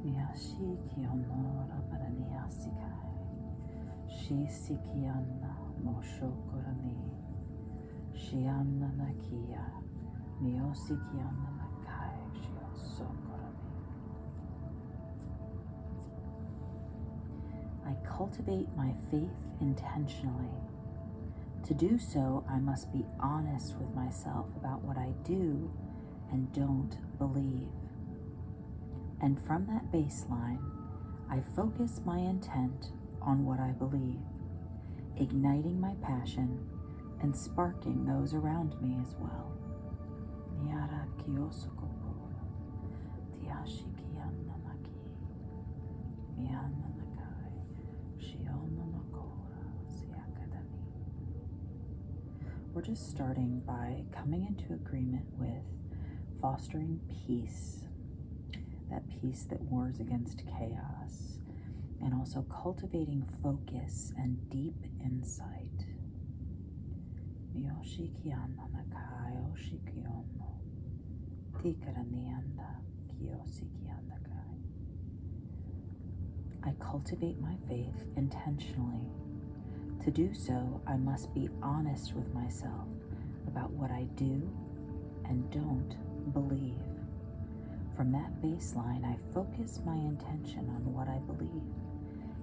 Miyashikionora Baraniasikai. Shisikiana Moshokorani. Shiana Nakia. Miosikiana Nakai Shiosokorani. I cultivate my faith intentionally. To do so, I must be honest with myself about what I do and don't believe. And from that baseline, I focus my intent on what I believe, igniting my passion and sparking those around me as well. Niara kiyosokoko, tiashikiyananaki, miyananakai, shionanakora, siakadani. We're just starting by coming into agreement with fostering peace, that peace that wars against chaos, and also cultivating focus and deep insight. I cultivate my faith intentionally. To do so, I must be honest with myself about what I do and don't believe. From that baseline, I focus my intention on what I believe,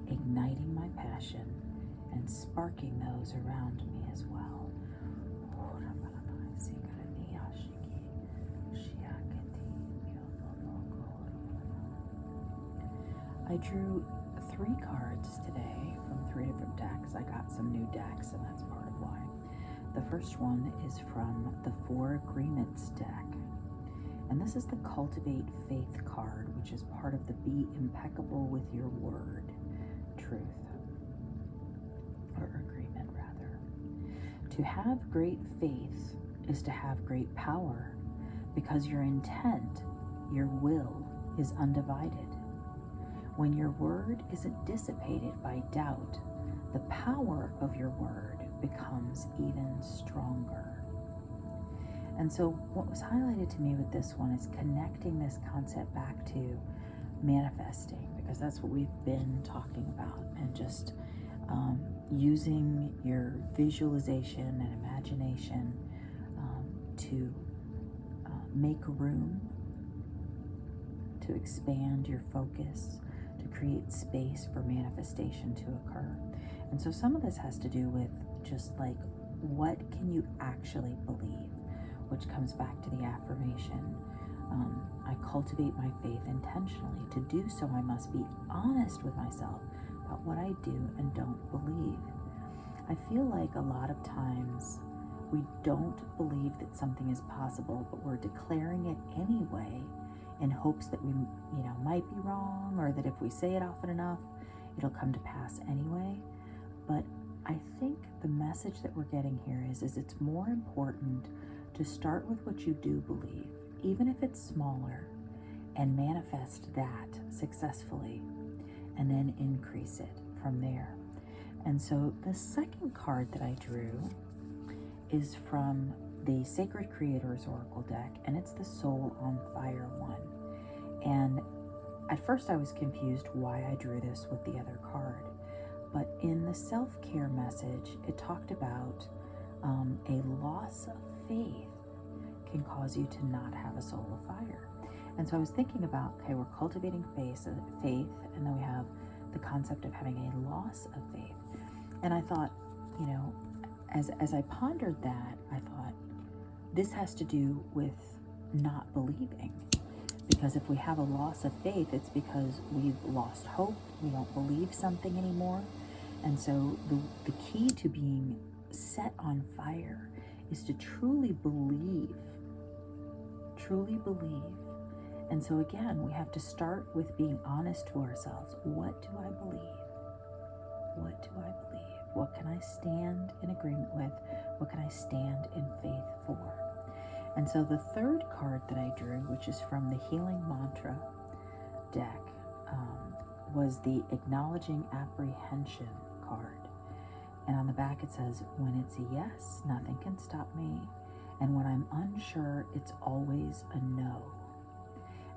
igniting my passion and sparking those around me as well. I drew 3 cards today from 3 different decks. I got some new decks, and that's part of why. The first one is from the 4 Agreements deck. And this is the Cultivate Faith card, which is part of the Be Impeccable with Your Word, truth, or agreement rather. To have great faith is to have great power, because your intent, your will, is undivided. When your word isn't dissipated by doubt, the power of your word becomes even stronger. And so what was highlighted to me with this one is connecting this concept back to manifesting, because that's what we've been talking about, and just using your visualization and imagination to make room, to expand your focus, to create space for manifestation to occur. And so some of this has to do with just like, what can you actually believe? Which comes back to the affirmation. I cultivate my faith intentionally. To do so, I must be honest with myself about what I do and don't believe. I feel like a lot of times we don't believe that something is possible, but we're declaring it anyway in hopes that we, might be wrong, or that if we say it often enough, it'll come to pass anyway. But I think the message that we're getting here is it's more important to start with what you do believe, even if it's smaller, and manifest that successfully, and then increase it from there. And so the second card that I drew is from the Sacred Creators Oracle deck, and it's the Soul on Fire one. And at first I was confused why I drew this with the other card, but in the self-care message, it talked about a loss of faith can cause you to not have a soul of fire. And so I was thinking about, okay, we're cultivating faith, and then we have the concept of having a loss of faith. And I thought, as I pondered that, I thought, this has to do with not believing. Because if we have a loss of faith, it's because we've lost hope, we don't believe something anymore. And so the key to being set on fire is to truly believe. Truly believe. And so again, we have to start with being honest to ourselves. What do I believe? What do I believe? What can I stand in agreement with? What can I stand in faith for? And so the third card that I drew, which is from the Healing Mantra deck, was the Acknowledging Apprehension card. And on the back it says, when it's a yes, nothing can stop me. And when I'm unsure, it's always a no.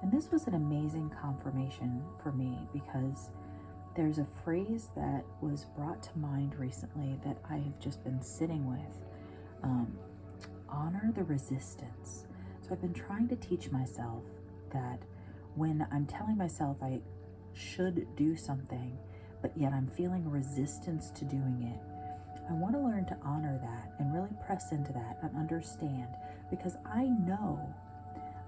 And this was an amazing confirmation for me, because there's a phrase that was brought to mind recently that I have just been sitting with. Honor the resistance. So I've been trying to teach myself that when I'm telling myself I should do something, but yet I'm feeling resistance to doing it, I want to learn to honor that and really press into that and understand, because I know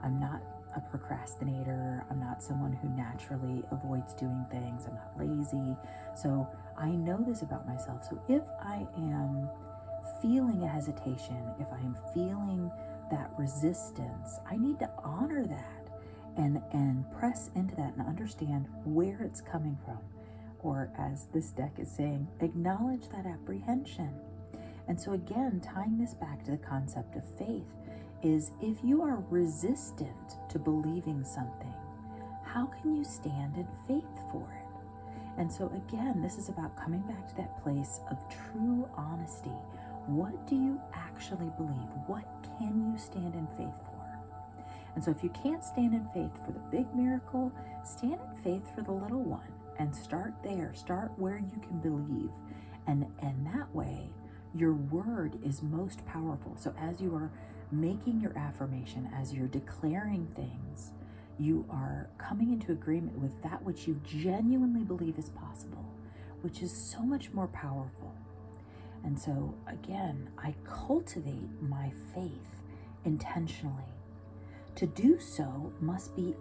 I'm not a procrastinator. I'm not someone who naturally avoids doing things. I'm not lazy. So I know this about myself. So if I am feeling a hesitation, if I am feeling that resistance, I need to honor that and press into that and understand where it's coming from. Or as this deck is saying, acknowledge that apprehension. And so again, tying this back to the concept of faith is, if you are resistant to believing something, how can you stand in faith for it? And so again, this is about coming back to that place of true honesty. What do you actually believe? What can you stand in faith for? And so if you can't stand in faith for the big miracle, stand in faith for the little one, and start there. Start where you can believe. And that way, your word is most powerful. So as you are making your affirmation, as you're declaring things, you are coming into agreement with that which you genuinely believe is possible, which is so much more powerful. And so again, I cultivate my faith intentionally. To do so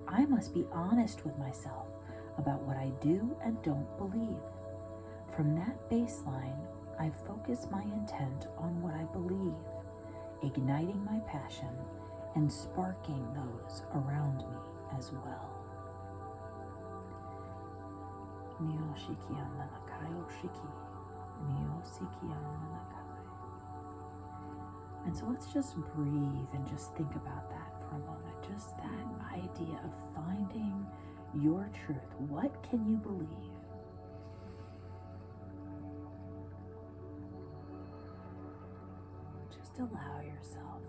I must be honest with myself about what I do and don't believe. From that baseline, I focus my intent on what I believe, igniting my passion and sparking those around me as well. And so let's just breathe and just think about that for a moment. Just that idea of finding your truth. What can you believe? Just allow yourself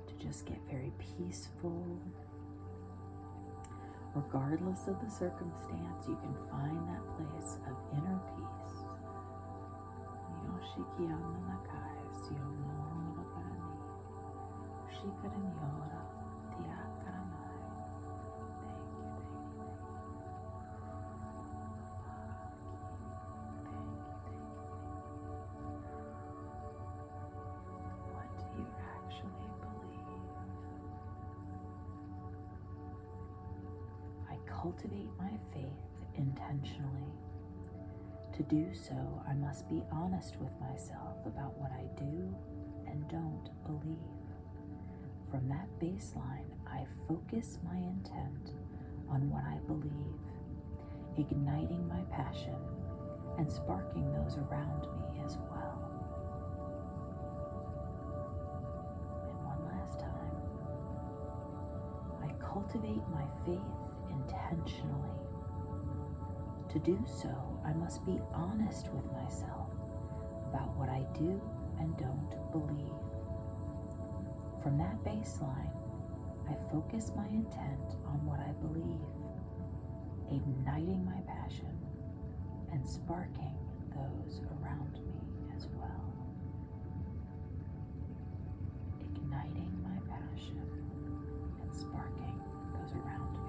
to just get very peaceful. Regardless of the circumstance, you can find that place of inner peace. What do you actually believe? I cultivate my faith intentionally. To do so, I must be honest with myself about what I do and don't believe. From that baseline, I focus my intent on what I believe, igniting my passion and sparking those around me as well. And one last time, I cultivate my faith intentionally. To do so, I must be honest with myself about what I do and don't believe. From that baseline, I focus my intent on what I believe, igniting my passion and sparking those around me as well. Igniting my passion and sparking those around me.